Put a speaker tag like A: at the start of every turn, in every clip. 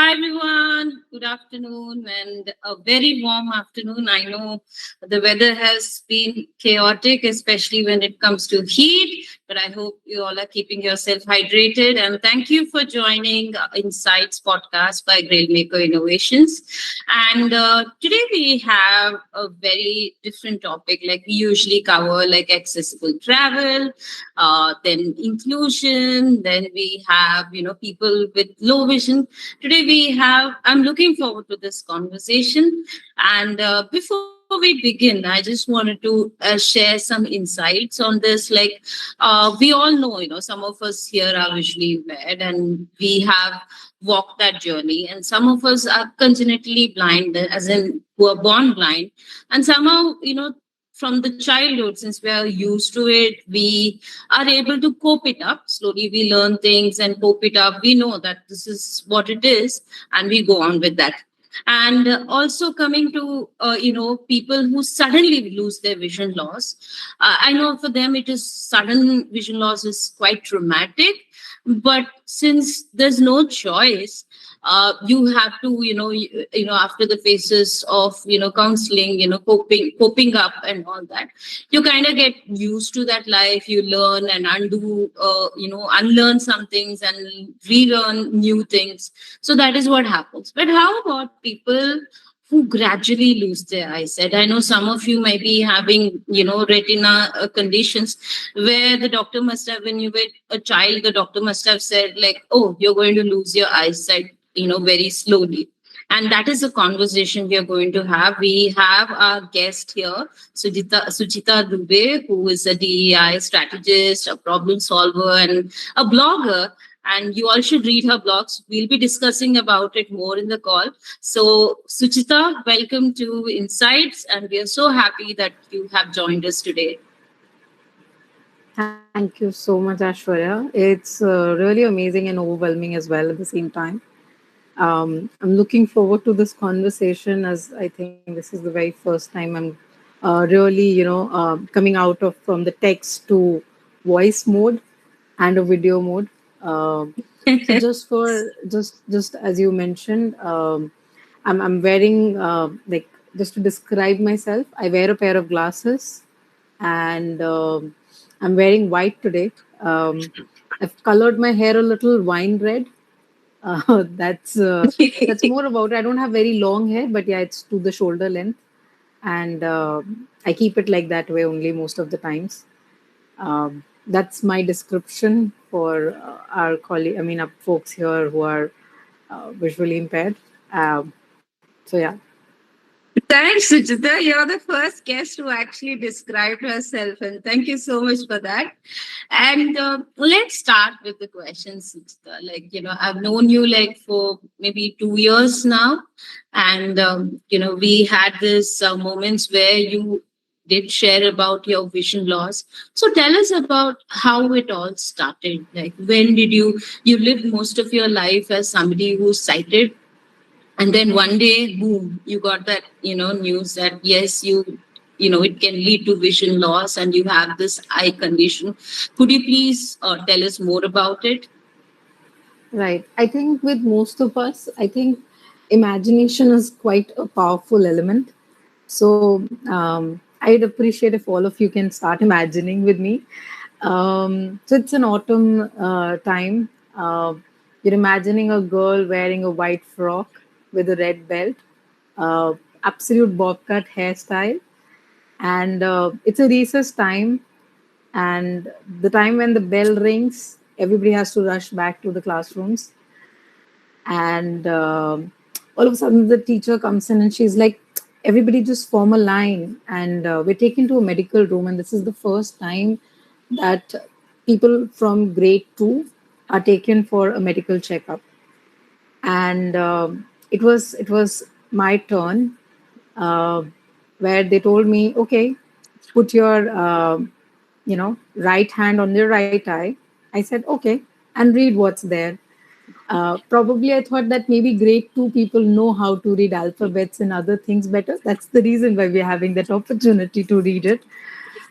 A: Hi everyone, good afternoon and a very warm afternoon. I know the weather has been chaotic, especially when it comes to heat, but I hope you all are keeping yourself hydrated. And thank you for joining Insights podcast by Grailmaker Innovations. And today we have a very different topic, like we usually cover, like accessible travel, then inclusion, then we have, people with low vision. Today I'm looking forward to this conversation. And before we begin, I just wanted to share some insights on this. Like, we all know, some of us here are visually impaired and we have walked that journey. And some of us are congenitally blind, as in who are born blind. And somehow, from the childhood, since we are used to it, we are able to cope it up. Slowly we learn things and cope it up. We know that this is what it is, and we go on with that. And also coming to people who suddenly lose their vision loss. I know for them it is sudden vision loss is quite traumatic, but since there's no choice, you have to after the phases of counseling, coping up and all that, you kind of get used to that life. You learn and undo, unlearn some things and relearn new things. So that is what happens. But how about people who gradually lose their eyesight? I know some of you might be having, retina conditions where the doctor must have, when you were a child, the doctor must have said like, oh, you're going to lose your eyesight, very slowly. And that is a conversation we are going to have. We have our guest here, Suchita Dube, who is a DEI strategist, a problem solver, and a blogger. And you all should read her blogs. We'll be discussing about it more in the call. So, Suchita, welcome to Insights. And we are so happy that you have joined us today.
B: Thank you so much, Aishwarya. It's really amazing and overwhelming as well at the same time. I'm looking forward to this conversation, as I think this is the very first time I'm really, coming out of from the text to voice mode and a video mode. So just as you mentioned, I'm wearing just to describe myself, I wear a pair of glasses, and I'm wearing white today. I've colored my hair a little wine red. That's more about it. I don't have very long hair, but yeah, it's to the shoulder length, and I keep it like that way only most of the times. That's my description for our colleague. I mean, our folks here who are visually impaired. So yeah.
A: Thanks, Suchita. You're the first guest who actually described herself, and thank you so much for that. And let's start with the question, Suchita. Like, I've known you like for maybe 2 years now, and we had this moments where you did share about your vision loss. So tell us about how it all started. Like, when did you lived most of your life as somebody who's sighted, and then one day, boom, you got that news that yes, it can lead to vision loss and you have this eye condition. Could you please tell us more about it?
B: Right. I think with most of us, I think imagination is quite a powerful element. So I'd appreciate if all of you can start imagining with me. So it's an autumn time. You're imagining a girl wearing a white frock with a red belt, absolute bob cut hairstyle, and it's a recess time. And the time when the bell rings, everybody has to rush back to the classrooms. And all of a sudden, the teacher comes in and she's like, everybody just form a line. And we're taken to a medical room. And this is the first time that people from grade 2 are taken for a medical checkup. And it was my turn, uh, where they told me, okay, put your right hand on your right eye. I said, okay, and read what's there. Probably I thought that maybe grade 2 people know how to read alphabets and other things better. That's the reason why we're having that opportunity to read it.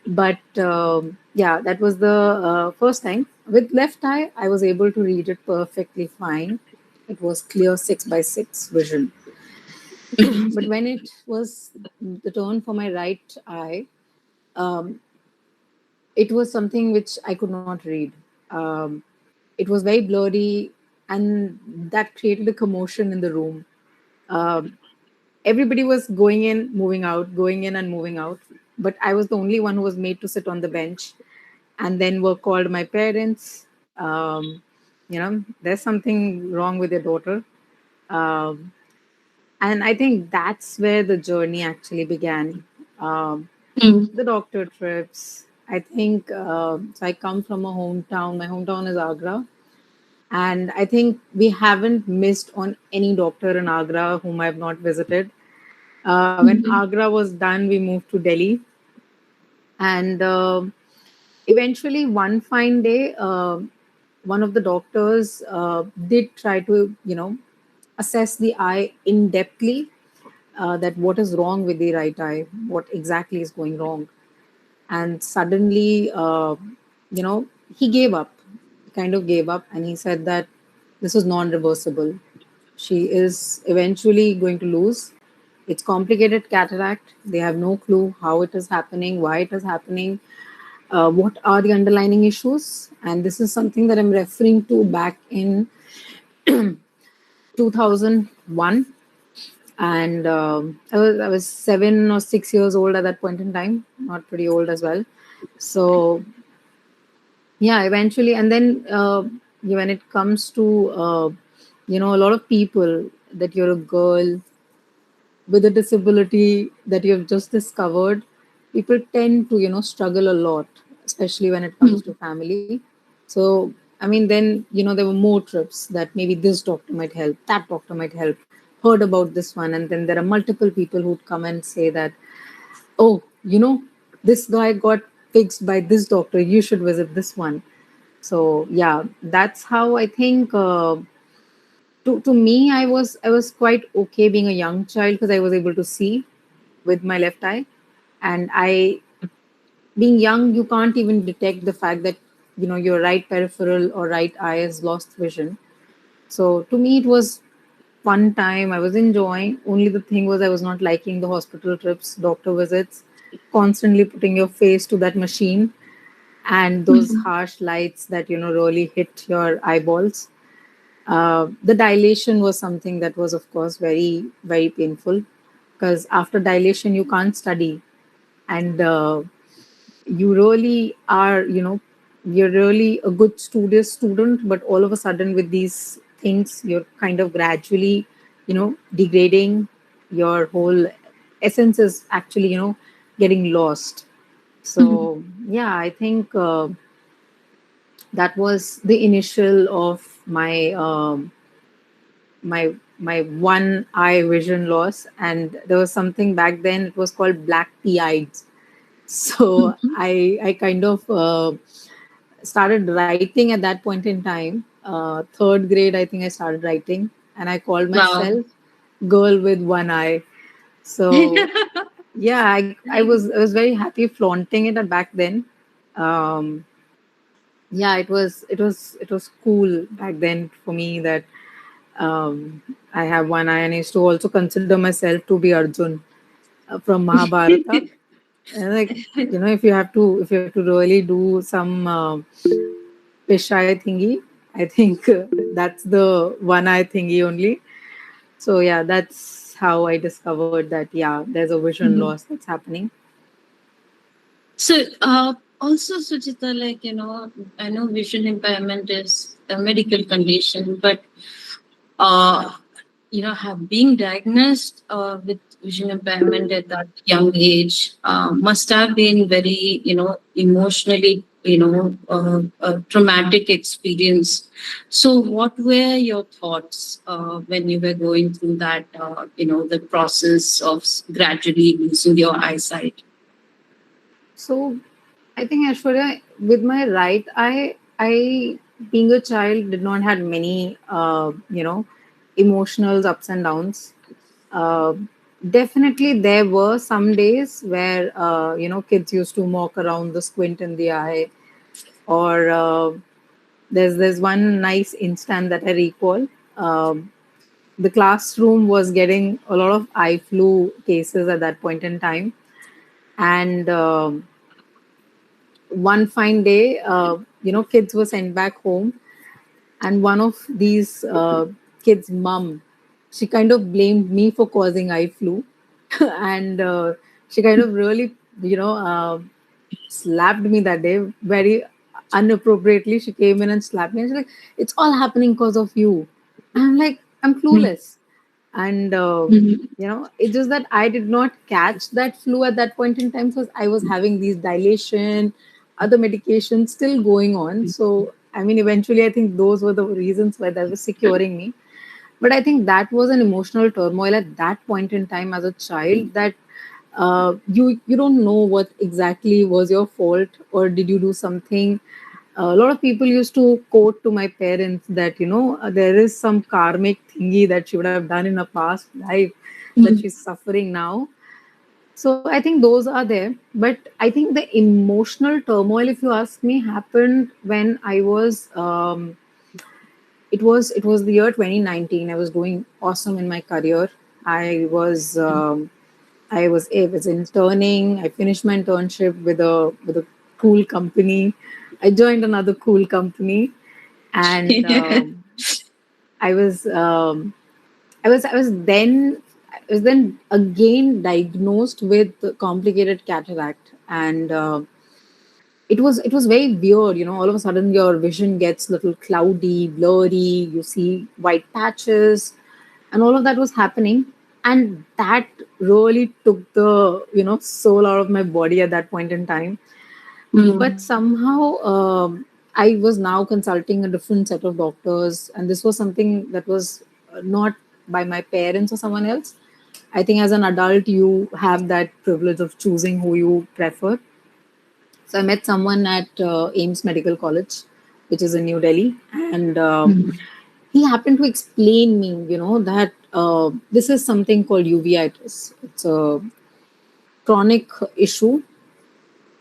B: But yeah, that was the first time. With left eye, I was able to read it perfectly fine. It was clear 6 by 6 vision. But when it was the turn for my right eye, um, it was something which I could not read. Um, it was very blurry, and that created a commotion in the room. Um, Everybody was going in, moving out, going in and moving out. But I was the only one who was made to sit on the bench. And then were called my parents. There's something wrong with your daughter. Um, and I think that's where the journey actually began. Um,
A: Mm.
B: the doctor trips. I think so. I come from a hometown. My hometown is Agra. And I think we haven't missed on any doctor in Agra whom I've not visited. When Agra was done, we moved to Delhi, and eventually, one fine day, one of the doctors did try to, assess the eye in depthly. That what is wrong with the right eye, what exactly is going wrong, and suddenly, he gave up. He kind of gave up, and he said that this is non-reversible. She is eventually going to lose. It's complicated cataract. They have no clue how it is happening, why it is happening, what are the underlying issues. And this is something that I'm referring to back in 2001. And I was 7 or 6 years old at that point in time, not pretty old as well. So yeah, eventually, and then when it comes to a lot of people, that you're a girl with a disability that you've just discovered, people tend to struggle a lot, especially when it comes to family. So I mean, then there were more trips that maybe this doctor might help, that doctor might help, heard about this one, and then there are multiple people who'd come and say that, oh, this guy got fixed by this doctor, you should visit this one. So yeah, that's how I think, to me, I was quite okay being a young child because I was able to see with my left eye. And I, being young, you can't even detect the fact that your right peripheral or right eye has lost vision. So to me, it was fun time. I was enjoying. Only the thing was, I was not liking the hospital trips, doctor visits, constantly putting your face to that machine, and those harsh lights that really hit your eyeballs. The dilation was something that was, of course, very, very painful, because after dilation, you can't study. And you really are, you're really a good studious student, but all of a sudden, with these things, you're kind of gradually, degrading. Your whole essence is actually, getting lost. So, yeah, I think that was the initial of my one eye vision loss. And there was something back then, it was called black tea eyes. So I kind of started writing at that point in time. Third grade, I think I started writing, and I called
A: Wow.
B: myself girl with one eye. So yeah, I was very happy flaunting it at back then. Um, yeah, it was cool back then for me that I have one eye, and I used to also consider myself to be Arjun from Mahabharata. And like, if you have to really do some fisheye thingy, I think that's the one eye thingy only. So yeah, that's how I discovered that, yeah, there's a vision loss that's happening.
A: So, also, Suchita, like, I know vision impairment is a medical condition, but, uh, have being diagnosed with vision impairment at that young age must have been very, emotionally, a traumatic experience. So, what were your thoughts when you were going through that, the process of gradually losing your eyesight?
B: So I think, Aishwarya, with my right eye, I, being a child, did not had many, emotional ups and downs. Uh, Definitely, there were some days where, kids used to mock around the squint in the eye, or there's one nice instant that I recall. um, the classroom was getting a lot of eye flu cases at that point in time. And one fine day, kids were sent back home, and one of these kids' mum, she kind of blamed me for causing eye flu, and she kind of really, slapped me that day very inappropriately. She came in and slapped me, and she's like, "It's all happening because of you." And I'm like, "I'm clueless," and it's just that I did not catch that flu at that point in time because I was having these dilation, other medications still going on. So I mean, eventually, I think those were the reasons why that was securing me. But I think that was an emotional turmoil at that point in time as a child, that you don't know what exactly was your fault, or did you do something. A lot of people used to quote to my parents that there is some karmic thingy that she would have done in a past life that she's suffering now. So I think those are there. But I think the emotional turmoil, if you ask me, happened when I was it was the year 2019. I was doing awesome in my career. I was interning. I finished my internship with a cool company. I joined another cool company, and I was um, I was then again diagnosed with complicated cataract, and it was very weird. All of a sudden your vision gets little cloudy, blurry. You see white patches, and all of that was happening, and that really took the soul out of my body at that point in time. But somehow I was now consulting a different set of doctors, and this was something that was not by my parents or someone else. I think as an adult you have that privilege of choosing who you prefer. So I met someone at Ames Medical College, which is in New Delhi, and he happened to explain me, that this is something called uveitis. It's a chronic issue.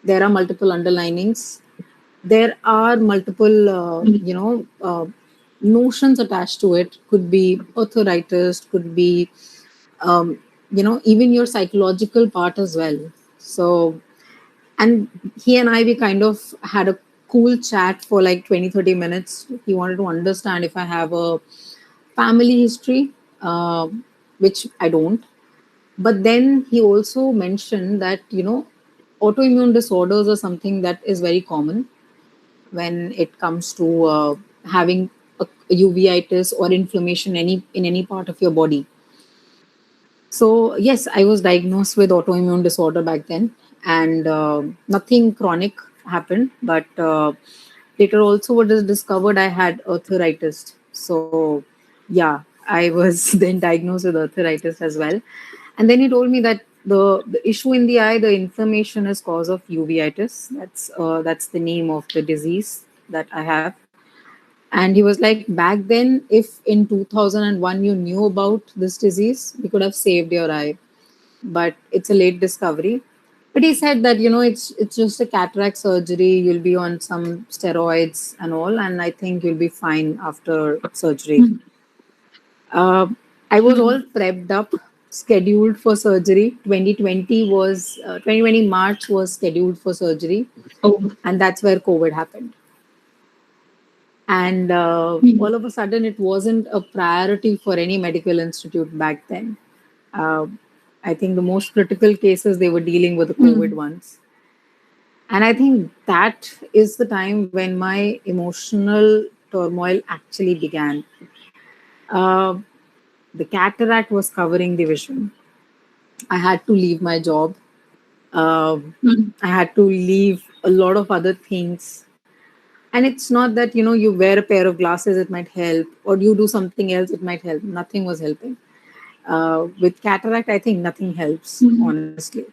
B: There are multiple underlinings. There are multiple, notions attached to it. Could be arthritis, could be, even your psychological part as well. So, and he and I, we kind of had a cool chat for like 20-30 minutes. He wanted to understand if I have a family history, uh, which I don't. But then he also mentioned that, autoimmune disorders are something that is very common when it comes to having a uveitis or inflammation in any part of your body. So yes, I was diagnosed with autoimmune disorder back then, and nothing chronic happened. But later, also, what is discovered, I had arthritis. So yeah, I was then diagnosed with arthritis as well. And then he told me that the issue in the eye, the inflammation, is cause of uveitis. That's the name of the disease that I have. And he was like, back then, if in 2001 you knew about this disease, you could have saved your eye. But it's a late discovery. But he said that, it's just a cataract surgery. You'll be on some steroids and all, and I think you'll be fine after surgery. Uh, I was all prepped up, scheduled for surgery. 2020 March was scheduled for surgery, and that's where COVID happened. And all of a sudden, it wasn't a priority for any medical institute back then. Uh, I think the most critical cases they were dealing with the COVID ones. And I think that is the time when my emotional turmoil actually began. Uh, the cataract was covering the vision. I had to leave my job. I had to leave a lot of other things. And it's not that, you wear a pair of glasses, it might help, or you do something else, it might help. Nothing was helping. With cataract, I think nothing helps, honestly.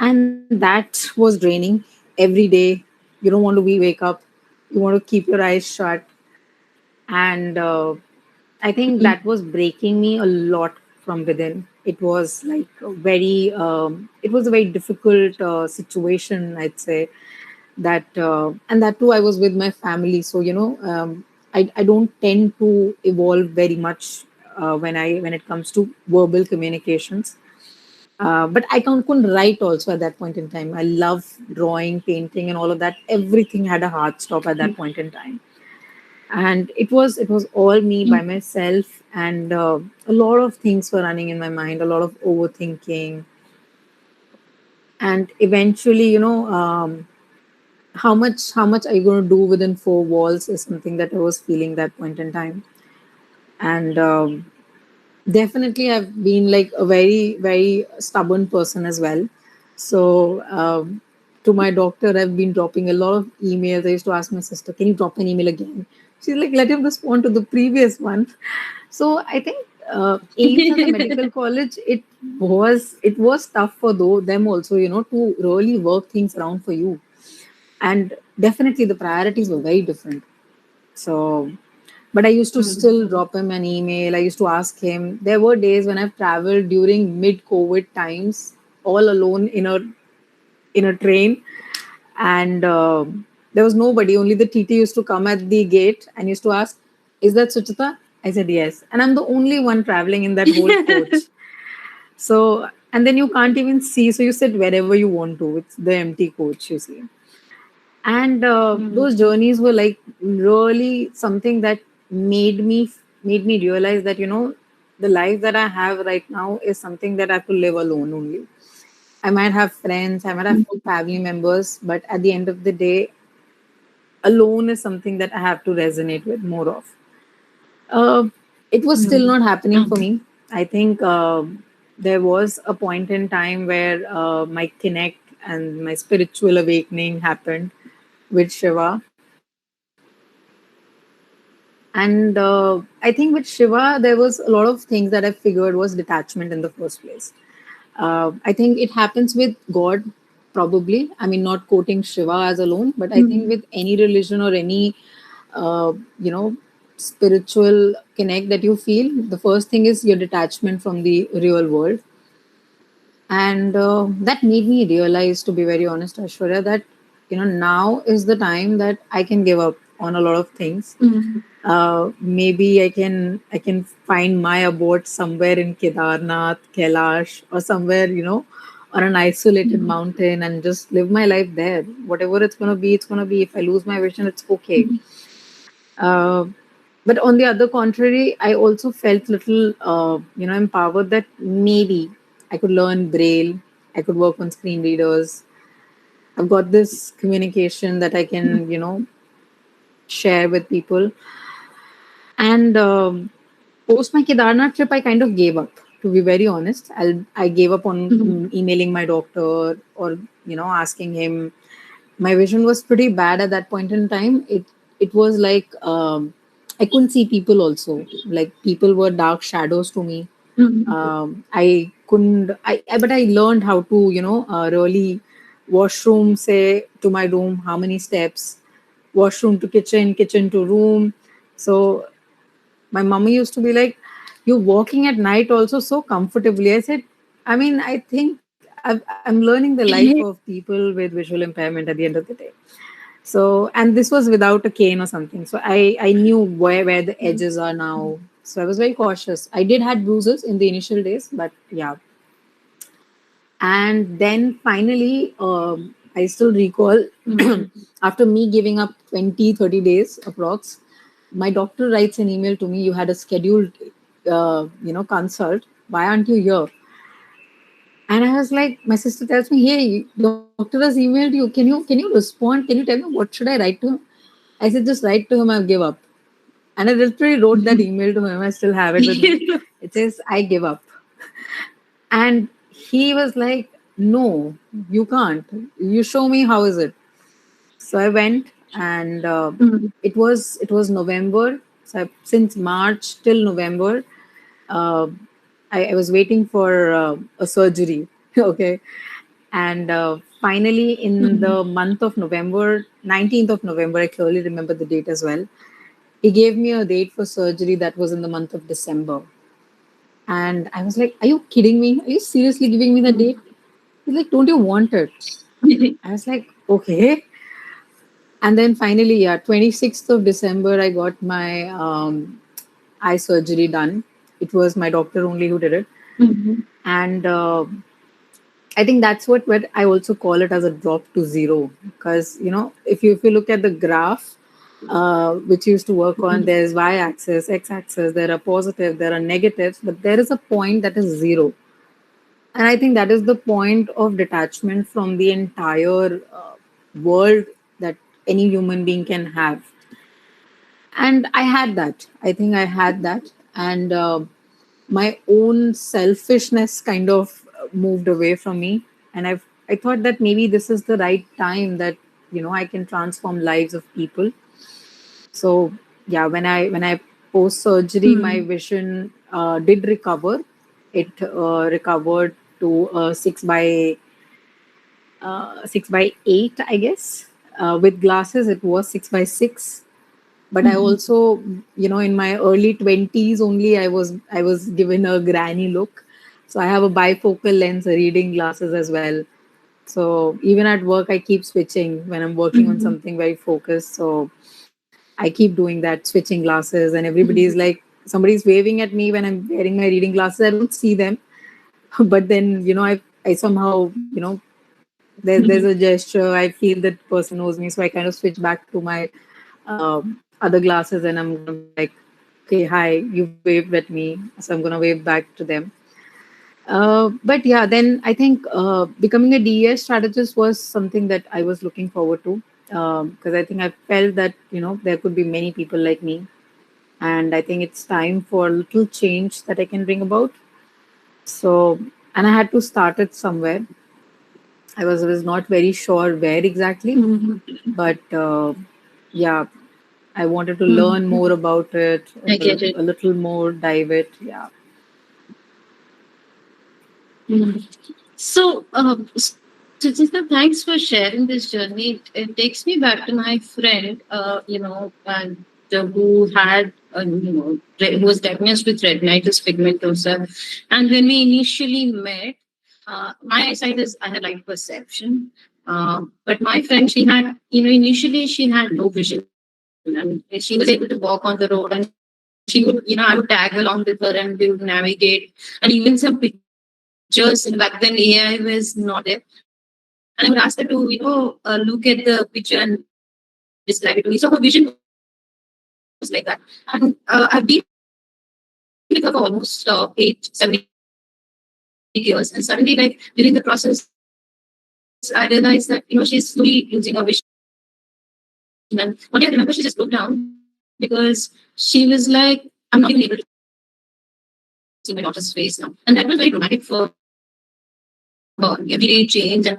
B: And that was draining every day. You don't want to wake up, you want to keep your eyes shut. And I think that was breaking me a lot from within. It was like it was a very difficult situation, I'd say. And that too, I was with my family. So, I don't tend to evolve very much when it comes to verbal communications. But I couldn't write also at that point in time. I love drawing, painting, and all of that. Everything had a hard stop at that point in time, and it was all me by myself, and a lot of things were running in my mind, a lot of overthinking, and eventually, how much are you going to do within four walls is something that I was feeling that point in time, and definitely I've been like a very very stubborn person as well. So to my doctor, I've been dropping a lot of emails. I used to ask my sister, can you drop an email again? She's like, let him respond to the previous one. So I think AIMS as a medical college, it was tough for them also, to really work things around for you. And definitely the priorities were very different. So, but I used to still drop him an email. I used to ask him. There were days when I've traveled during mid-COVID times, all alone in a train, and there was nobody. Only the TT used to come at the gate and used to ask, "Is that Suchita?" I said yes, and I'm the only one traveling in that whole coach. So, and then you can't even see. So you sit wherever you want to. It's the empty coach, you see. And those journeys were like really something that made me made me realize that the life that I have right now is something that I have to live alone only. I might have friends, I might have family members, but at the end of the day, alone is something that I have to resonate with more of. Uh, it was still not happening for me. I think there was a point in time where my connect and my spiritual awakening happened with Shiva. And I think with Shiva, there was a lot of things that I figured was detachment in the first place. I think it happens with God, probably. I mean, not quoting Shiva as alone, but I think with any religion or any, uh, you know, spiritual connect that you feel, the first thing is your detachment from the real world. And that made me realize, to be very honest, Aishwarya, that now is the time that I can give up on a lot of things. Maybe I can find my abode somewhere in Kedarnath, Kailash, or somewhere on an isolated mountain and just live my life there. Whatever it's gonna be, it's gonna be. If I lose my vision, it's okay. Uh, but on the other contrary, I also felt little, empowered that maybe I could learn Braille, I could work on screen readers. I've got this communication that I can, share with people. And post my Kedarnath trip, I kind of gave up. To be very honest, I gave up on emailing my doctor or asking him. My vision was pretty bad at that point in time. It was like I couldn't see people also. Like people were dark shadows to me. I couldn't. But I learned how to really washroom say to my room how many steps, washroom to kitchen, kitchen to room. So my mummy used to be like, "You're walking at night also so comfortably." I said, "I mean, I think I'm learning the life of people with visual impairment at the end of the day." So, and this was without a cane or something. So I knew where the edges are now. So I was very cautious. I did had bruises in the initial days, but yeah. And then finally, I still recall after me giving up 20, 30 days approx, my doctor writes an email to me, you had a scheduled, consult. Why aren't you here? And I was like, my sister tells me, hey, doctor has emailed you. Can you respond? Can you tell me what should I write to him? I said, just write to him, I'll give up. And I literally wrote that email to him. I still have it with me. It says, I give up. And he was like, no, you can't. You show me how is it. So I went, and it was November. So since March till November, uh, I was waiting for a surgery. Okay, and finally in the month of November, 19th of November, I clearly remember the date as well. He gave me a date for surgery that was in the month of December. And I was like, are you kidding me? Are you seriously giving me the date? He's like, don't you want it? I was like, okay. And then finally, yeah, 26th of December, I got my eye surgery done. It was my doctor only who did it.
A: Mm-hmm.
B: And I think that's what I also call it as a drop to zero. Because, if you look at the graph, which you used to work on, there's y-axis, x-axis, there are positive, there are negatives, but there is a point that is zero. And I think that is the point of detachment from the entire world that any human being can have. And I had that. I think I had that. And my own selfishness kind of moved away from me. And I thought that maybe this is the right time that, I can transform lives of people. So yeah, when I post surgery, my
A: Mm-hmm.
B: vision did recover. It recovered to 6 by 8, I guess. With glasses, it was 6 by 6. But I
A: Mm-hmm.
B: also, in my early 20s only, I was given a granny look. So I have a bifocal lens, reading glasses as well. So even at work, I keep switching when I'm working on
A: Mm-hmm.
B: something very focused. So I keep doing that, switching glasses, and everybody's
A: Mm-hmm.
B: like, somebody's waving at me when I'm wearing my reading glasses. I don't see them, but then I somehow there's a gesture. I feel that person knows me, so I kind of switch back to my other glasses, and I'm gonna be like, okay, hi, you've waved at me, so I'm gonna wave back to them. But yeah, then I think becoming a DES strategist was something that I was looking forward to, because I think I felt that there could be many people like me, and I think it's time for a little change that I can bring about. So, and I had to start it somewhere. I was not very sure where exactly,
A: Mm-hmm.
B: but yeah, I wanted to learn
A: Mm-hmm.
B: more about it,
A: I get it.
B: a little more dive it. Yeah.
A: Mhm. So, Suchita, thanks for sharing this journey. It takes me back to my friend, who had, who was diagnosed with retinitis pigmentosa. And when we initially met, my eyesight is, I had light perception. But my friend, she had, initially she had no vision. And she was able to walk on the road, and she would, I would tag along with her and we would navigate. And even some pictures, back then AI was not there. And I would ask her to, look at the picture and describe it to me. So her vision was like that. And I've been with her for almost 8, 7, 8 years. And suddenly, during the process, I realized that, she's slowly losing her vision. And one day I remember she just broke down because she was like, I'm not even able to see my daughter's face now. And that was very dramatic for her. Everyday change. And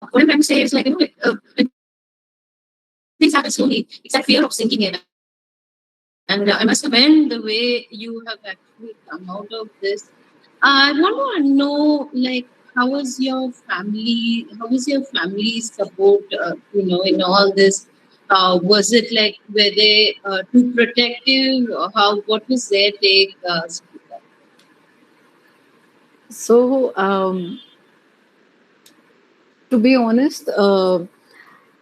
A: what I'm trying to say is like, when things happen slowly, it's that fear of sinking in. And I must commend the way you have actually come out of this. I want to know, like, how was your family? How was your family's support? In all this, was it like, were they too protective? Or how? What was their take?
B: So, to be honest,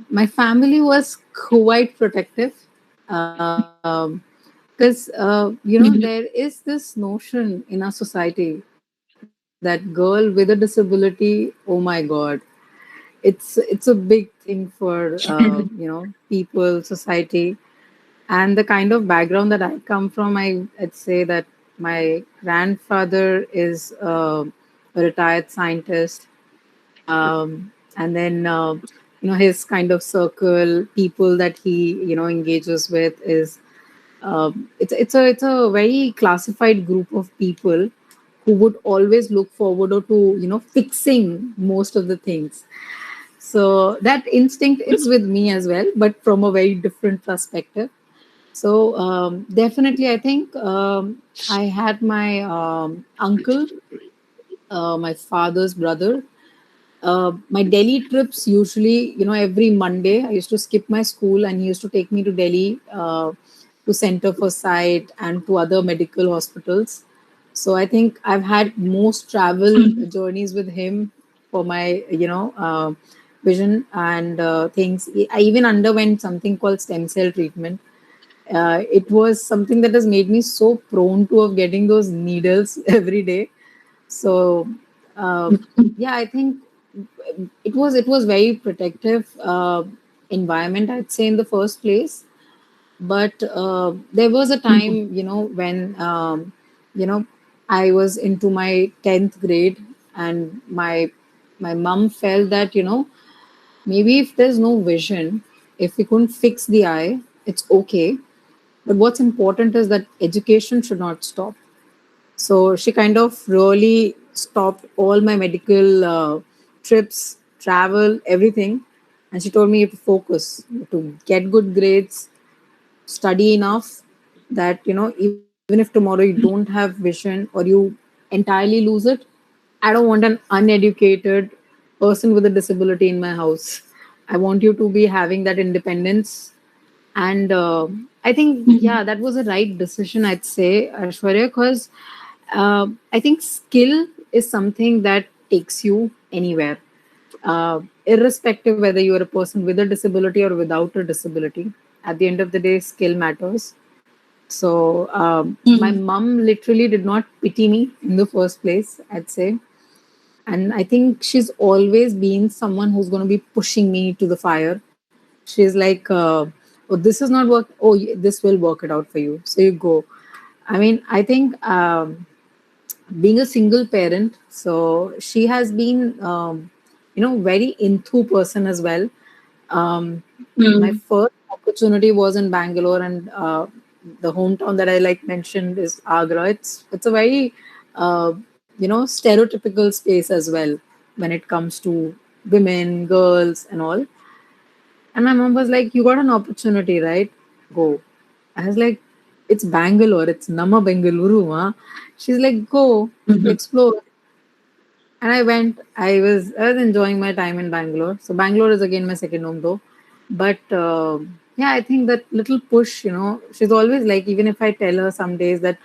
B: my family was quite protective. Because there is this notion in our society that girl with a disability, oh my god, it's a big thing for people, society. And the kind of background that I come from, I'd say that my grandfather is a retired scientist. And then his kind of circle, people that he engages with is it's a very classified group of people who would always look forward to fixing most of the things. So that instinct is with me as well, but from a very different perspective. So definitely, I think I had my uncle, my father's brother. My Delhi trips usually, every Monday, I used to skip my school and he used to take me to Delhi, to Center for Sight and to other medical hospitals. So I think I've had most travel journeys with him for my, vision and things. I even underwent something called stem cell treatment. It was something that has made me so prone to of getting those needles every day. So yeah, I think it was very protective environment, I'd say, in the first place. But there was a time, when you know I was into my 10th grade, and my mom felt that, maybe if there's no vision, if we couldn't fix the eye, it's okay. But what's important is that education should not stop. So she kind of really stopped all my medical trips, travel, everything. And she told me, you have to focus, you have to get good grades, study enough that, even if tomorrow you don't have vision or you entirely lose it, I don't want an uneducated person with a disability in my house. I want you to be having that independence. And I think, yeah, that was a right decision, I'd say, Aishwarya, because I think skill is something that takes you anywhere, irrespective whether you are a person with a disability or without a disability. At the end of the day, skill matters. So my mom literally did not pity me in the first place, I'd say. And I think she's always been someone who's going to be pushing me to the fire. She's like, oh, this is not work. Oh, this will work it out for you. So you go. I mean, I think being a single parent, so she has been, very into person as well. My
A: Mm.
B: first opportunity was in Bangalore, and the hometown that I like mentioned is Agra. It's a very stereotypical space as well when it comes to women, girls, and all. And my mom was like, "You got an opportunity, right? Go." I was like, "It's Bangalore. It's Nama Bengaluru, huh?" She's like, "Go explore." And I went. I was enjoying my time in Bangalore. So Bangalore is again my second home though. But yeah, I think that little push, she's always like, even if I tell her some days that,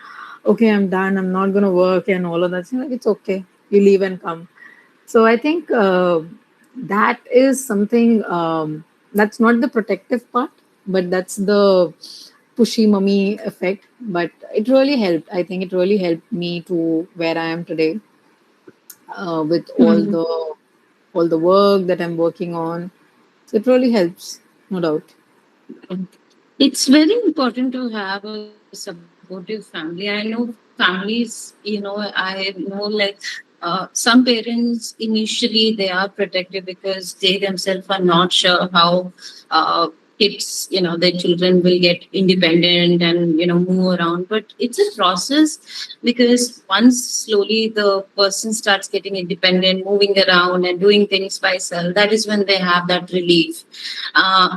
B: okay, I'm done, I'm not gonna work and all of that, she's like, it's okay, you leave and come. So I think that is something that's not the protective part, but that's the pushy mummy effect. But it really helped. I think it really helped me to where I am today, with all the work that I'm working on. So it really helps, no doubt.
A: It's very important to have a supportive family. I know families, I know like some parents initially they are protective because they themselves are not sure how kids, their children will get independent and, move around. But it's a process because once slowly the person starts getting independent, moving around and doing things by self, that is when they have that relief.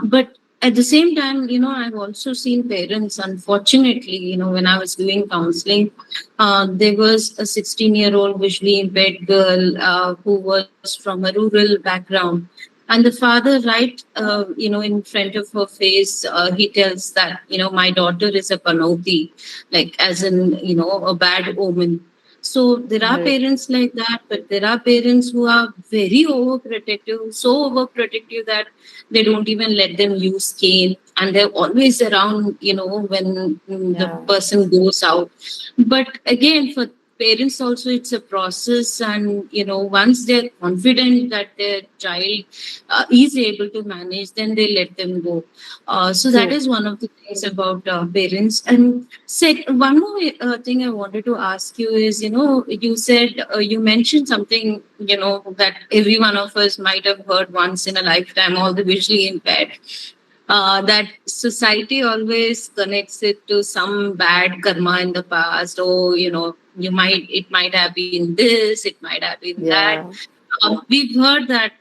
A: But at the same time, I've also seen parents, unfortunately, when I was doing counseling, there was a 16-year-old visually impaired girl who was from a rural background. And the father, right, in front of her face, he tells that, my daughter is a panoti, like as in, a bad omen. So there are
B: Right.
A: parents like that, but there are parents who are very overprotective, so overprotective that they don't even let them use cane, and they're always around, when the
B: Yeah.
A: person goes out. But again, for parents also, it's a process, and once they're confident that their child is able to manage, then they let them go. So that
B: True.
A: is one of the things about parents. And one more thing I wanted to ask you is, you said you mentioned something, that every one of us might have heard once in a lifetime, all the visually impaired. That society always connects it to some bad karma in the past. Oh, it might have been this, it might have been that.
B: Yeah.
A: We've heard that,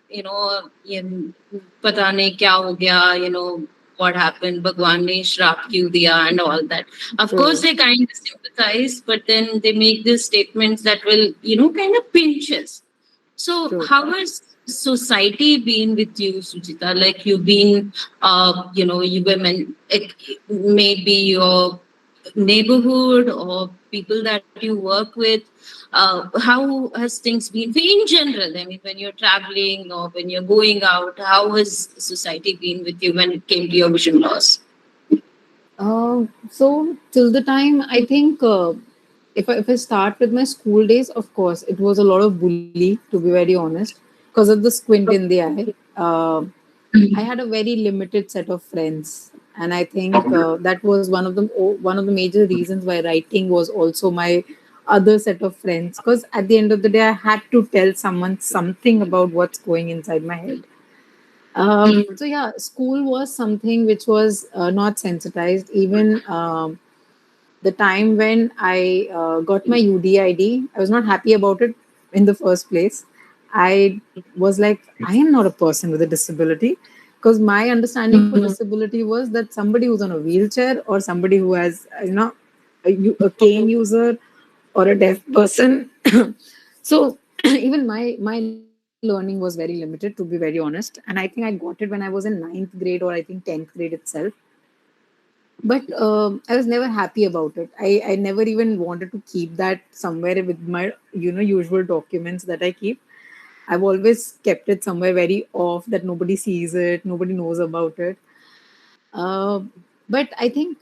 A: pata nahi kya ho gaya, what happened, Bhagwan ne shraap kyun diya, and all that. Of course,
B: True.
A: they kind of sympathize, but then they make these statements that will, kind of pinch us. So,
B: True.
A: how has society been with you, Suchita? Like you've been, you were maybe your neighborhood or people that you work with? How has things been in general? I mean, when you're traveling or when you're going out, how has society been with you when it came to your vision loss?
B: So till the time, I think if I start with my school days, of course, it was a lot of bully, to be very honest, because of the squint in the eye. I had a very limited set of friends, and I think that was one of the major reasons why writing was also my other set of friends. Because at the end of the day, I had to tell someone something about what's going inside my head. So yeah, school was something which was not sensitized. Even the time when I got my UDID, I was not happy about it in the first place. I was like, I am not a person with a disability, because my understanding for disability was that somebody who's on a wheelchair or somebody who has, a cane user or a deaf person. So even my learning was very limited, to be very honest. And I think I got it when I was in ninth grade, or I think 10th grade itself. But I was never happy about it. I never even wanted to keep that somewhere with my usual documents that I keep. I've always kept it somewhere very off, that nobody sees it, nobody knows about it. uh, but I think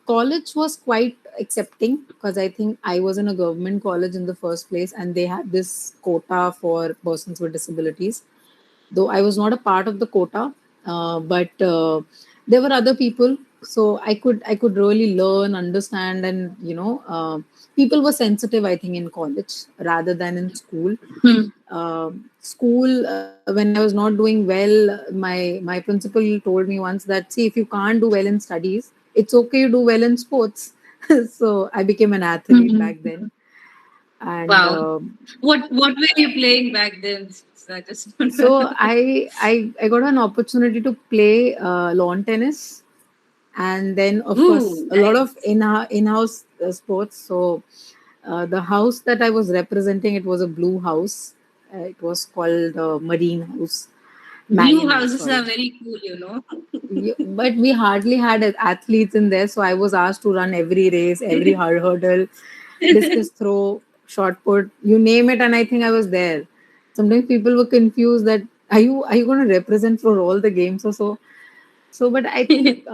B: college was quite accepting, because I think I was in a government college in the first place, and they had this quota for persons with disabilities. Though I was not a part of the quota, but there were other people, so I could really learn, understand, and people were sensitive, I think, in college rather than in school. School, when I was not doing well, my principal told me once that, see, if you can't do well in studies, it's okay, you do well in sports. So I became an athlete back then. And
A: Wow. What were you playing back then? I just
B: so I got an opportunity to play lawn tennis, and then of course
A: Ooh,
B: a lot of
A: nice.
B: in-house sports. So the house that I was representing, it was a blue house. It was called Marine House,
A: Blue
B: Marine House.
A: houses are
B: Sorry.
A: very cool, you know.
B: But we hardly had athletes in there, so I was asked to run every race, every hurdle, discus throw, shot put, you name it, and I think I was there. Sometimes people were confused that, are you going to represent for all the games or so? So, but I think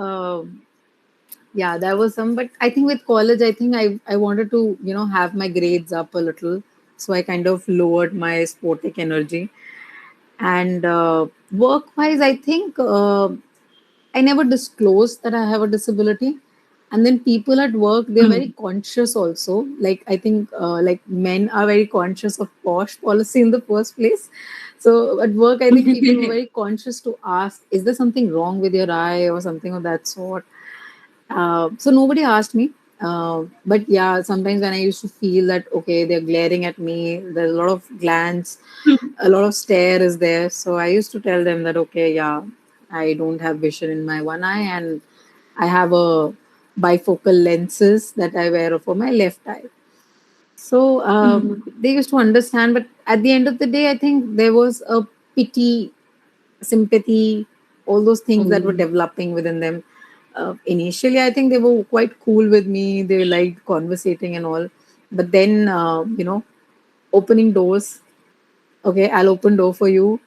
B: yeah, there was some. But I think with college, I think I wanted to have my grades up a little, so I kind of lowered my sportic energy. And work wise, I think I never disclosed that I have a disability. And then people at work, they're very conscious also. Like, I think like men are very conscious of posh policy in the first place. So at work, I think people were very conscious to ask, is there something wrong with your eye or something of that sort? So nobody asked me. But yeah, sometimes when I used to feel that, okay, they're glaring at me, there's a lot of glance, a lot of stare is there. So I used to tell them that, okay, yeah, I don't have vision in my one eye, and I have a bifocal lenses that I wear for my left eye. So they used to understand, but at the end of the day, I think there was a pity, sympathy, all those things that were
A: Mm.
B: developing within them. Initially, I think they were quite cool with me. They liked conversating and all. But then, opening doors. Okay, I'll open door for you.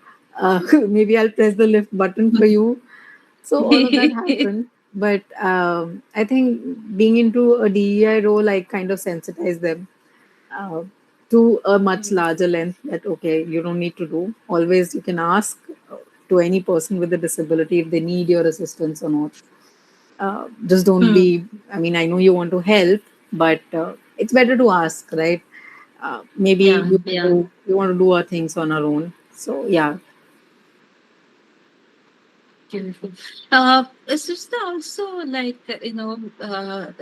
B: Maybe I'll press the lift button for you. So all of that happened. But I think being into a DEI role, I kind of sensitized them uh, to a much larger length, that okay, you don't need to do. Always you can ask to any person with a disability if they need your assistance or not. Just don't
A: Hmm.
B: be, I mean, I know you want to help, but it's better to ask, right? Maybe
A: Yeah, yeah.
B: we want to do our things on our own. So yeah.
A: Beautiful. It's just also like,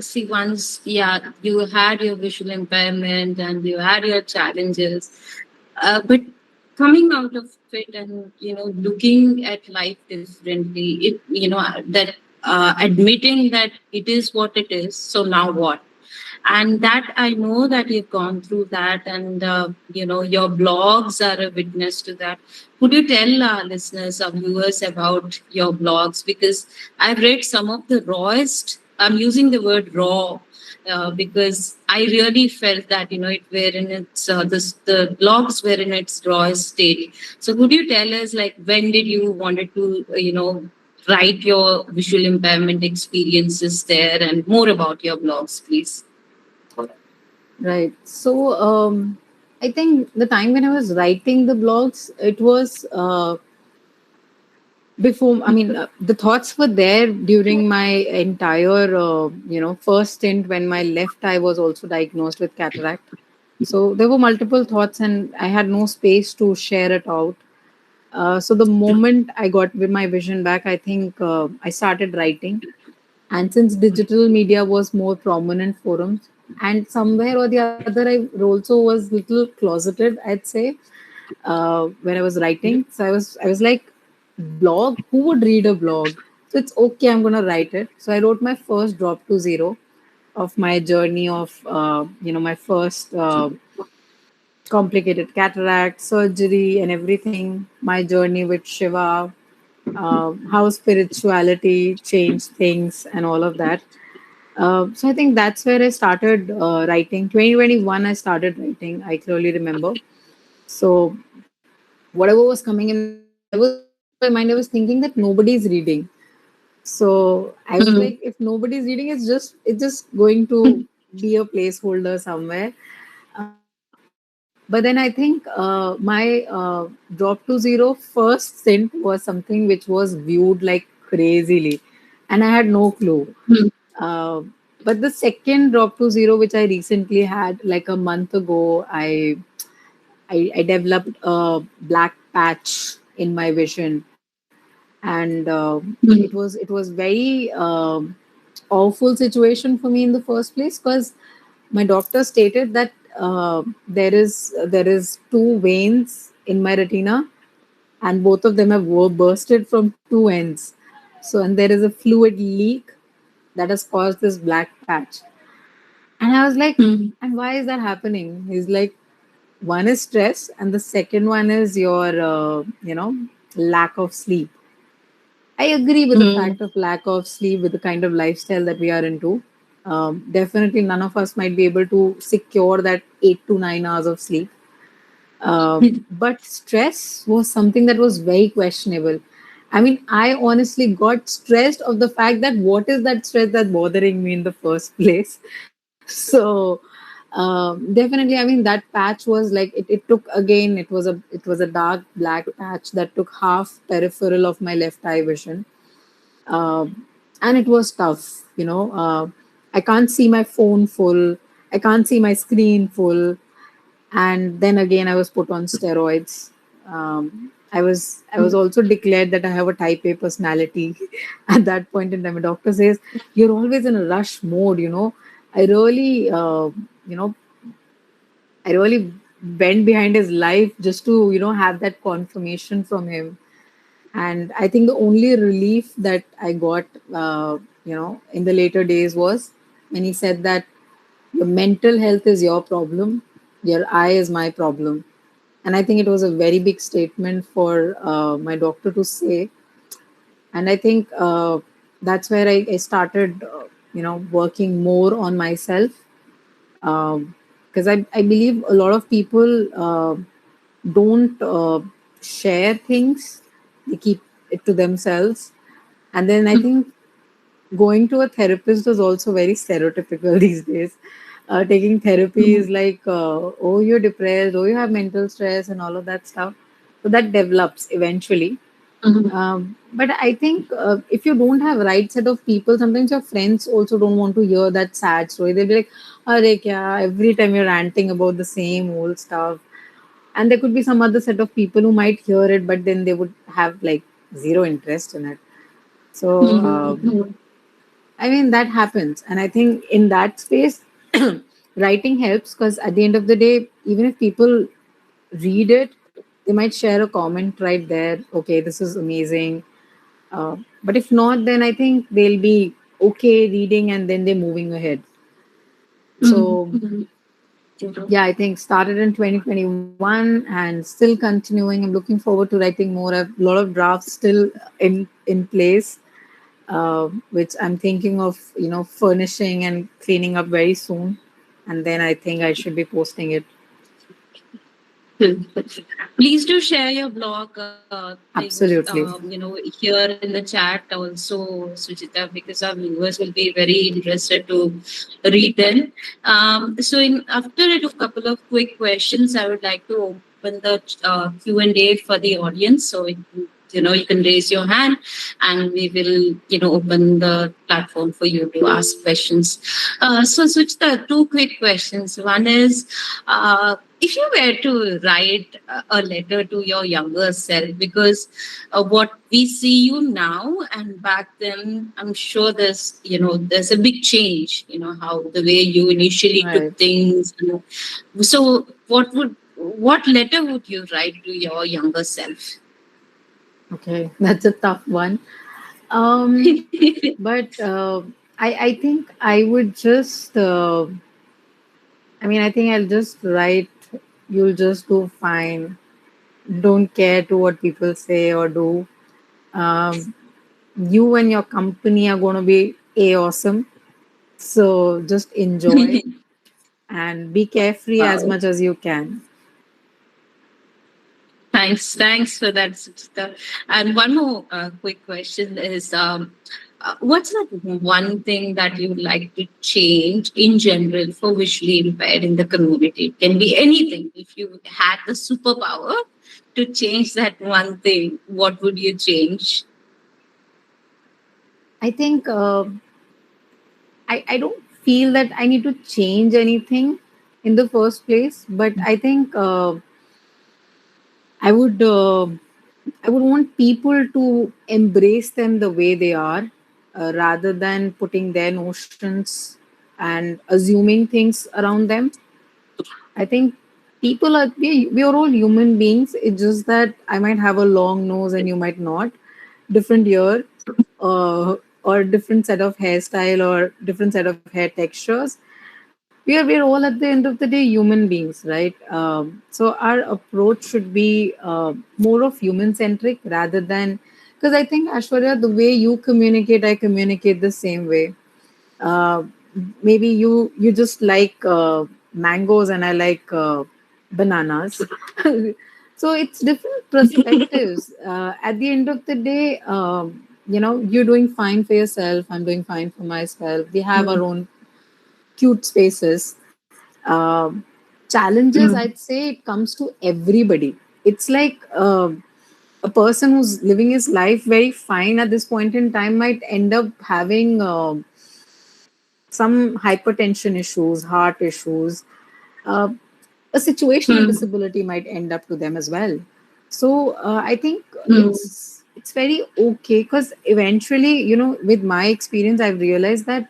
A: see, once, yeah, you had your visual impairment and you had your challenges, but coming out of it and, looking at life differently, that admitting that it is what it is. So now what? And that I know that you've gone through that, and your blogs are a witness to that. Could you tell our listeners, our viewers, about your blogs? Because I've read some of the rawest I'm using the word raw because I really felt that it were in its the blogs were in its rawest state. So could you tell us like when did you wanted to write your visual impairment experiences there and more about your blogs, please?
B: Right. So I think the time when I was writing the blogs, it was before. I mean, the thoughts were there during my entire, first stint when my left eye was also diagnosed with cataract. So there were multiple thoughts, and I had no space to share it out. So the moment I got with my vision back, I think I started writing. And since digital media was more prominent forums, and somewhere or the other, I also was little closeted, I'd say, when I was writing. So I was like, blog? Who would read a blog? So it's okay. I'm gonna write it. So I wrote my first drop to zero of my journey of my first complicated cataract surgery and everything. My journey with Shiva, how spirituality changed things, and all of that. So I think that's where I started writing. 2021, I started writing. I clearly remember. So whatever was coming in my mind, I was thinking that nobody's reading. So I was like, if nobody's reading, it's just going to be a placeholder somewhere. But then I think my drop to zero first stint was something which was viewed like crazily, and I had no clue. Uh, but the second drop to zero, which I recently had, like a month ago, I developed a black patch in my vision, and it was very awful situation for me in the first place, because my doctor stated that there is two veins in my retina, and both of them have bursted from two ends. So, and there is a fluid leak that has caused this black patch. And I was like, and why is that happening? He's like, one is stress, and the second one is your, lack of sleep. I agree with the fact of lack of sleep with the kind of lifestyle that we are into. Definitely, none of us might be able to secure that 8 to 9 hours of sleep. But stress was something that was very questionable. I mean, I honestly got stressed of the fact that what is that stress that's bothering me in the first place. So definitely, I mean, that patch was like it took again. It was a dark black patch that took half peripheral of my left eye vision, and it was tough. I can't see my phone full. I can't see my screen full, and then again I was put on steroids. I was also declared that I have a type A personality. At that point in time, a doctor says you're always in a rush mode. I really you know I really went behind his life just to have that confirmation from him. And I think the only relief that I got in the later days was when he said that your mental health is your problem, your eye is my problem. And I think it was a very big statement for my doctor to say. And I think that's where I started, working more on myself. Because I believe a lot of people don't share things, they keep it to themselves. And then I think going to a therapist is also very stereotypical these days. Taking therapy is like, oh, you're depressed, oh, you have mental stress, and all of that stuff. So that develops eventually. But I think if you don't have right set of people, sometimes your friends also don't want to hear that sad story. They'll be like, "Arey kya?" Every time you're ranting about the same old stuff, and there could be some other set of people who might hear it, but then they would have like zero interest in it. So I mean that happens, and I think in that space, writing helps because at the end of the day, even if people read it, they might share a comment right there. Okay, this is amazing. But if not, then I think they'll be okay reading and then they're moving ahead. So yeah, I think started in 2021 and still continuing. I'm looking forward to writing more. I have a lot of drafts still in place. which I'm thinking of, furnishing and cleaning up very soon. And then I think I should be posting it.
A: Please do share your blog things,
B: Absolutely.
A: here in the chat also, Suchita, because our viewers will be very interested to read them. So, after a couple of quick questions, I would like to open the Q&A for the audience. So, you can raise your hand, and we will, open the platform for you to ask questions. So, Suchita, two quick questions. One is, if you were to write a letter to your younger self, because what we see you now and back then, I'm sure there's a big change. How the way you initially
B: Right.
A: took things. So, what letter would you write to your younger self?
B: Okay, that's a tough one. Um, but I think I would just, I mean, I think I'll just write, you'll just do fine. Don't care to what people say or do. Um, you and your company are going to be awesome. So just enjoy and be carefree as
A: Wow.
B: much as you can.
A: Thanks for that, Suchita. And one more quick question is, what's that one thing that you would like to change in general for visually impaired in the community? It can be anything. If you had the superpower to change that one thing, what would you change?
B: I think I don't feel that I need to change anything in the first place, but I think I would I would want people to embrace them the way they are, rather than putting their notions and assuming things around them. I think we are all human beings. It's just that I might have a long nose and you might not, different ear, or different set of hairstyle or different set of hair textures. We are all at the end of the day human beings, right? So our approach should be more of human centric rather than, because I think, Ashwarya, the way you communicate, I communicate the same way. uh, Maybe you just like mangoes and I like bananas. So it's different perspectives. At the end of the day, you're doing fine for yourself, I'm doing fine for myself. We have our own cute spaces. Challenges, I'd say, it comes to everybody. It's like a person who's living his life very fine at this point in time might end up having some hypertension issues, heart issues. Uh, a situational
A: Hmm.
B: disability might end up to them as well. So I think
A: Hmm.
B: it's very okay, because eventually, with my experience, I've realized that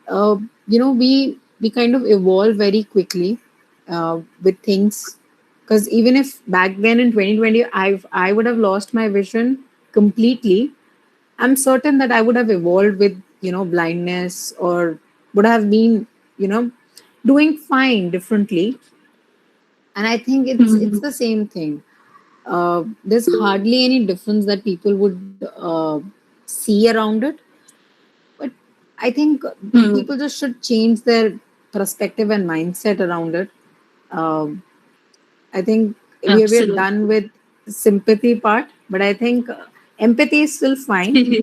B: uh, we kind of evolve very quickly with things. Because even if back then in 2020 I would have lost my vision completely, I'm certain that I would have evolved with blindness, or would have been you know doing fine differently. And I think it's
A: Hmm.
B: the same thing. There's hardly any difference that people would see around it. But I think
A: Hmm.
B: people just should change their perspective and mindset around it. Um, I think we're done
A: Absolutely.
B: with sympathy part, but I think empathy is still fine.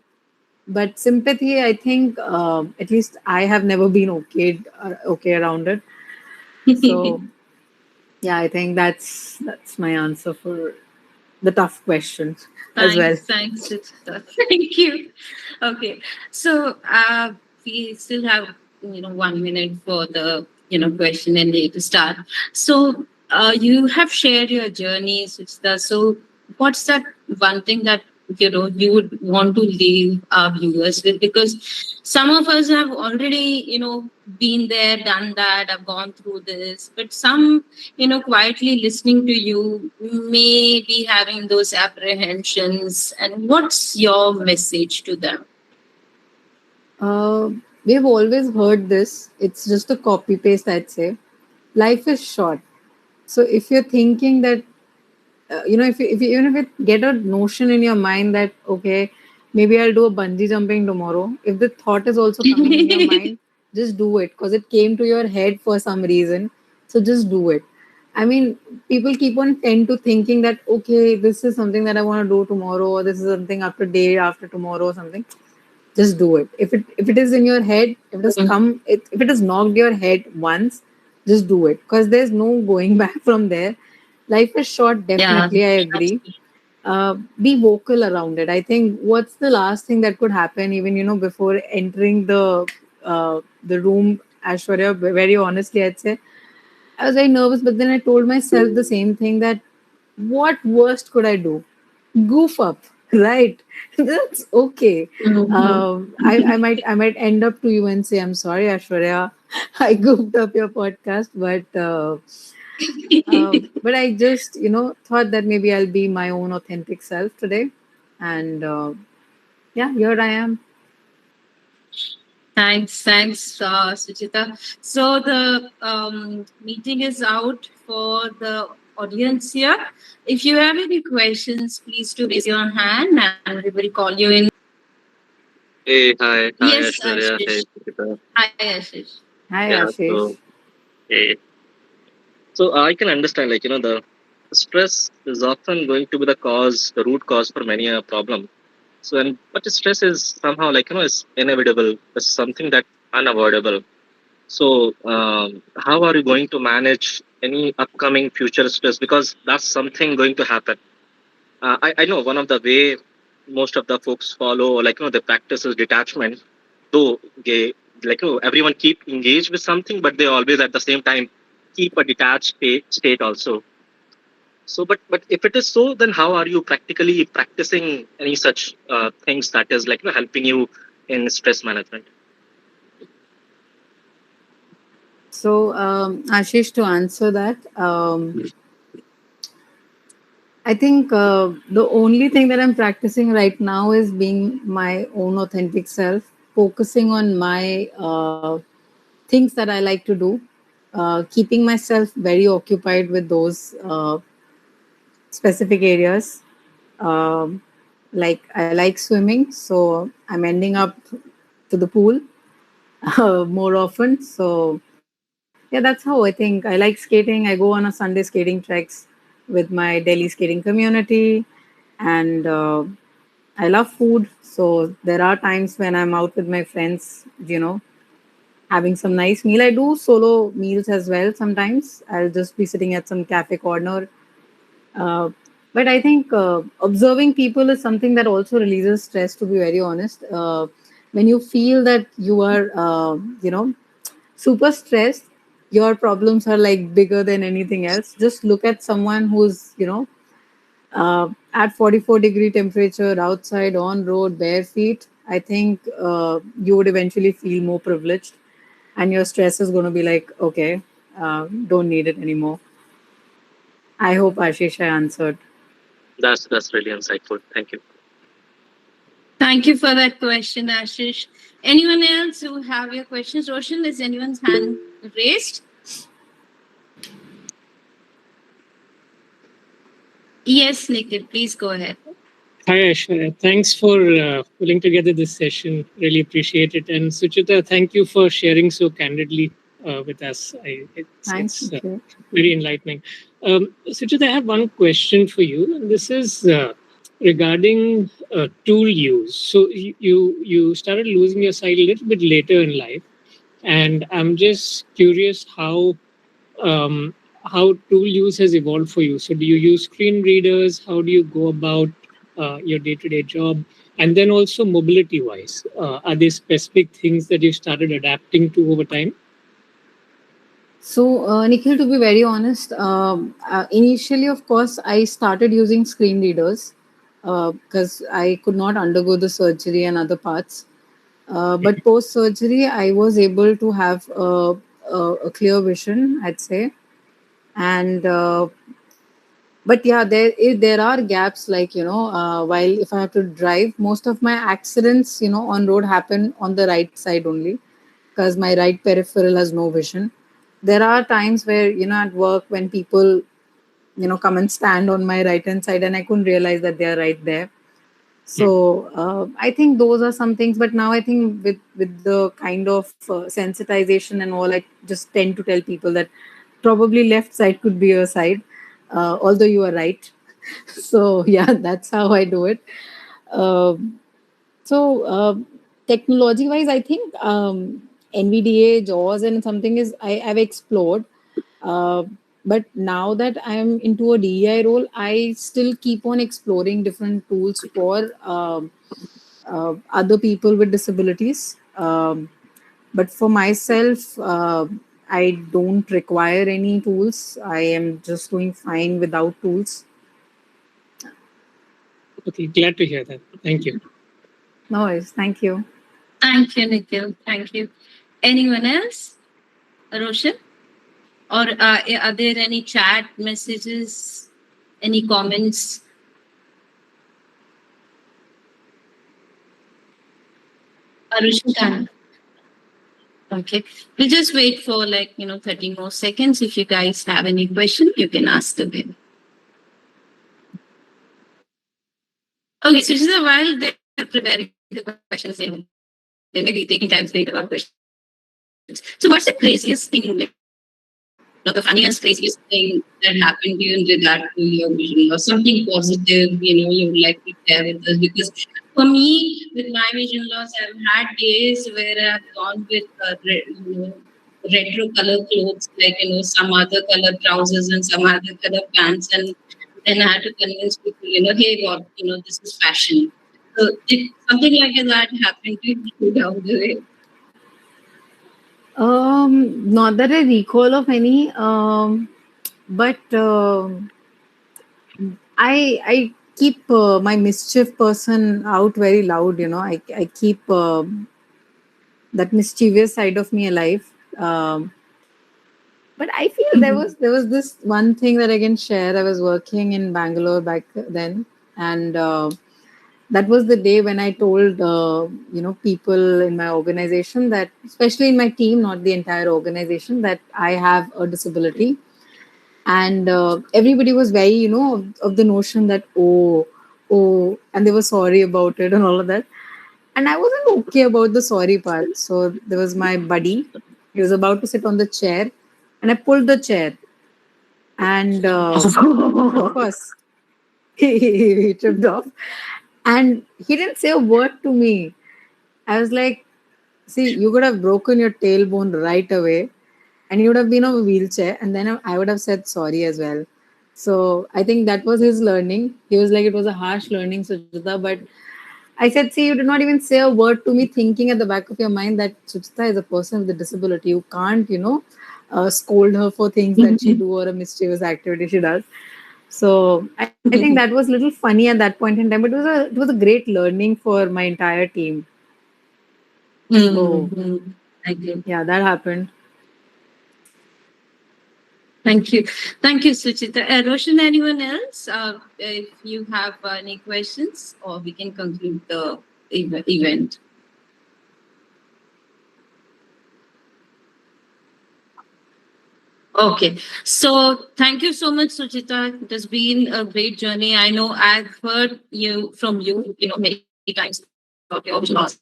B: But sympathy, I think, at least I have never been okay around it. So yeah, I think that's my answer for the tough questions as well.
A: Thanks, Suchita. Thank you. Okay, so we still have 1 minute for the question and day to start. So you have shared your journey, Suchita. So what's that one thing that you would want to leave our viewers with? Because some of us have already been there, done that, have gone through this, but some quietly listening to you may be having those apprehensions. And what's your message to them?
B: Uh, we've always heard this. It's just a copy paste, I'd say. Life is short. So if you're thinking that, if you even if you get a notion in your mind that, okay, maybe I'll do a bungee jumping tomorrow. If the thought is also coming in your mind, just do it because it came to your head for some reason. So just do it. I mean, people keep on tend to thinking that okay, this is something that I want to do tomorrow, or this is something after day after tomorrow or something. Just do it. If it is in your head, if it has come, if it has knocked your head once, just do it because there's no going back from there. Life is short,
A: Yeah.
B: definitely. I agree. Be vocal around it. I think what's the last thing that could happen, even before entering the room, Ashwarya. Very honestly, I'd say I was very nervous, but then I told myself the same thing that what worst could I do? Goof up, right? That's okay.
A: Mhm.
B: I might end up to you and say, I'm sorry, Ashwarya, I goofed up your podcast, but I just thought that maybe I'll be my own authentic self today, and yeah, here I am.
A: Thanks, Suchita. So the meeting is out for the audience here. If you have any questions, please do raise your hand and we will call you in.
C: Hey, hi,
A: Yes,
C: Aishwarya.
A: Ashish.
C: Hey, Suchita.
A: Hi, Ashish.
B: Hi,
C: Yeah,
B: Ashish.
C: hey. So I can understand, the stress is often going to be the root cause for many a problem. So, but the stress is somehow it's inevitable. It's something that unavoidable. So, how are you going to manage any upcoming future stress? Because that's something going to happen. I know one of the way most of the folks follow, they practice is detachment. Though they, everyone keep engaged with something, but they always at the same time keep a detached state also. So, but if it is so, then how are you practically practicing any such things that is helping you in stress management?
B: So, Ashish, to answer that, I think the only thing that I'm practicing right now is being my own authentic self, focusing on my things that I like to do, keeping myself very occupied with those specific areas. Um, like I like swimming, so I'm ending up to the pool more often. So yeah, that's how I think. I like skating. I go on a Sunday skating treks with my Delhi skating community, and I love food. So there are times when I'm out with my friends, having some nice meal. I do solo meals as well. Sometimes I'll just be sitting at some cafe corner. Uh, but I think observing people is something that also releases stress. To be very honest, when you feel that you are, super stressed, your problems are like bigger than anything else. Just look at someone who's, at 44-degree temperature outside on road, bare feet. I think you would eventually feel more privileged, and your stress is going to be like, okay, don't need it anymore. I hope Ashish I answered.
C: That's really insightful. Thank you.
A: Thank you for that question, Ashish. Anyone else who have your questions? Roshan, is anyone's hand raised? Yes, Nikhil, please go ahead.
D: Hi, Aishwarya. Thanks for pulling together this session. Really appreciate it. And Suchita, thank you for sharing so candidly with us.
B: Thanks,
D: It's
B: Nikhil.
D: very enlightening. Suchita, I have one question for you. And this is regarding tool use. So you started losing your sight a little bit later in life, and I'm just curious um, how tool use has evolved for you. So, do you use screen readers? How do you go about your day-to-day job? And then also mobility-wise, are there specific things that you started adapting to over time?
B: So, Nikhil, to be very honest, initially, of course, I started using screen readers because I could not undergo the surgery and other parts. But post surgery, I was able to have a clear vision, I'd say. And but yeah, there are gaps like while if I have to drive, most of my accidents on road happen on the right side only because my right peripheral has no vision. There are times where at work when people come and stand on my right hand side and I couldn't realize that they are right there. So I think those are some things. But now I think with the kind of sensitization and all, I just tend to tell people that probably left side could be your side, although you are right. So yeah, that's how I do it. Um so technology wise, I think NVDA, JAWS, and something is I've explored. Uh, but now that I'm into a DEI role, I still keep on exploring different tools for other people with disabilities. But for myself, I don't require any tools. I am just doing fine without tools.
D: Okay, glad to hear that. Thank you.
B: No worries. Thank you.
A: Thank you, Nikhil. Thank you. Anyone else? Roshan? Or are there any chat messages? Any comments? Roshan can. Okay. We'll just wait for 30 more seconds. If you guys have any question, you can ask them. Okay, so just a while they're preparing the questions, they may be taking time to think about questions. So what's the craziest thing, the funniest, craziest thing that happened to you in regard to your vision or something positive, you would like to share with us? Because for me, with my vision loss, I've had days where I've gone with, retro color clothes, like, some other color trousers and some other color pants. And then I had to convince people, hey, what, this is fashion. So did something like that happen to you down the way?
B: Not that I recall of any, but I keep my mischief person out very loud. I keep that mischievous side of me alive. But I feel there was this one thing that I can share. I was working in Bangalore back then, and that was the day when I told people in my organization, that especially in my team, not the entire organization, that I have a disability. And everybody was very of the notion that oh, and they were sorry about it and all of that. And I wasn't okay about the sorry part. So there was my buddy. He was about to sit on the chair, and I pulled the chair, and of course he tripped off, and he didn't say a word to me. I was like, see, you could have broken your tailbone right away, and you would have been on a wheelchair, and then I would have said sorry as well. So I think that was his learning. He was like, it was a harsh learning, Suchita, but I said, see, you did not even say a word to me, thinking at the back of your mind that Suchita is a person with a disability. You can't, scold her for things that she do or a mischievous activity she does. So I think that was a little funny at that point in time, but it was a great learning for my entire team. So yeah, that happened.
A: Thank you. Thank you, Suchita. Roshan, anyone else? If you have any questions, or we can conclude the event. Okay. So thank you so much, Suchita. It has been a great journey. I know I've heard from you, many times about your loss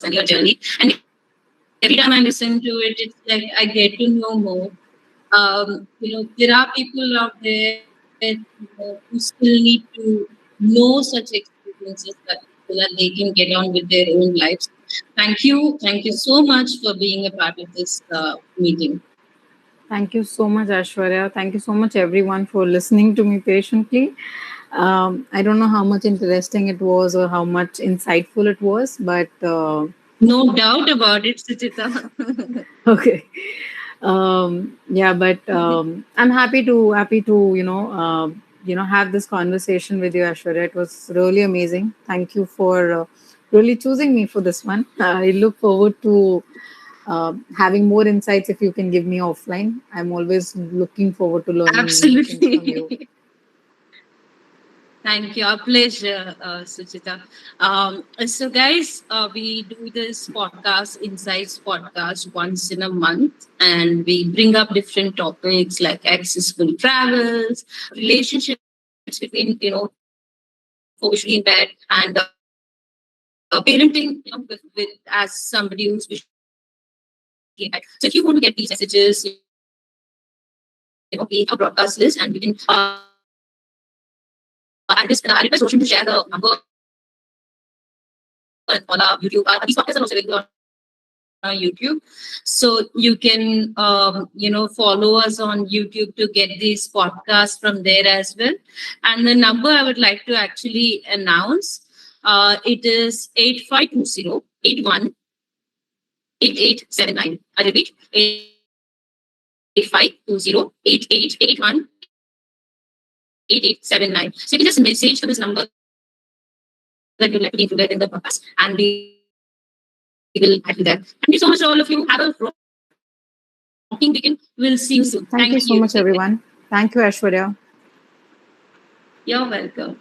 A: and your journey. And every time I listen to it, it's like I get to know more. There are people out there, who still need to know such experiences that so that they can get on with their own lives. Thank you. Thank you so much for being a part of this meeting.
B: Thank you so much, Aishwarya. Thank you so much, everyone, for listening to me patiently. I don't know how much interesting it was or how much insightful it was, but
A: no doubt about it, Suchita.
B: Okay. Yeah, but I'm happy to have this conversation with you, Aishwarya. It was really amazing. Thank you for really choosing me for this one. I look forward to having more insights if you can give me offline. I'm always looking forward to learning
A: Absolutely.
B: things from you.
A: Thank you. Our pleasure, Suchita. So, guys, we do this podcast, Insights podcast, once in a month, and we bring up different topics like accessible travels, relationships between, visually impaired and parenting, with as somebody who's visually impaired. So if you want to get these messages, we have a broadcast list, and we can. I request Roshan to share the number on our YouTube. These podcasts are also available on our YouTube, so you can follow us on YouTube to get these podcasts from there as well. And the number I would like to actually announce, it is 8520-818879. I repeat, 8520-8881. 8879. So you can just message to this number that you'd like to be included in the podcast, and we will add to that. Thank you so much, all of you. Have a rocking weekend. We'll see you soon.
B: Thank you so much, everyone. Thank you, Aishwarya.
A: You're welcome.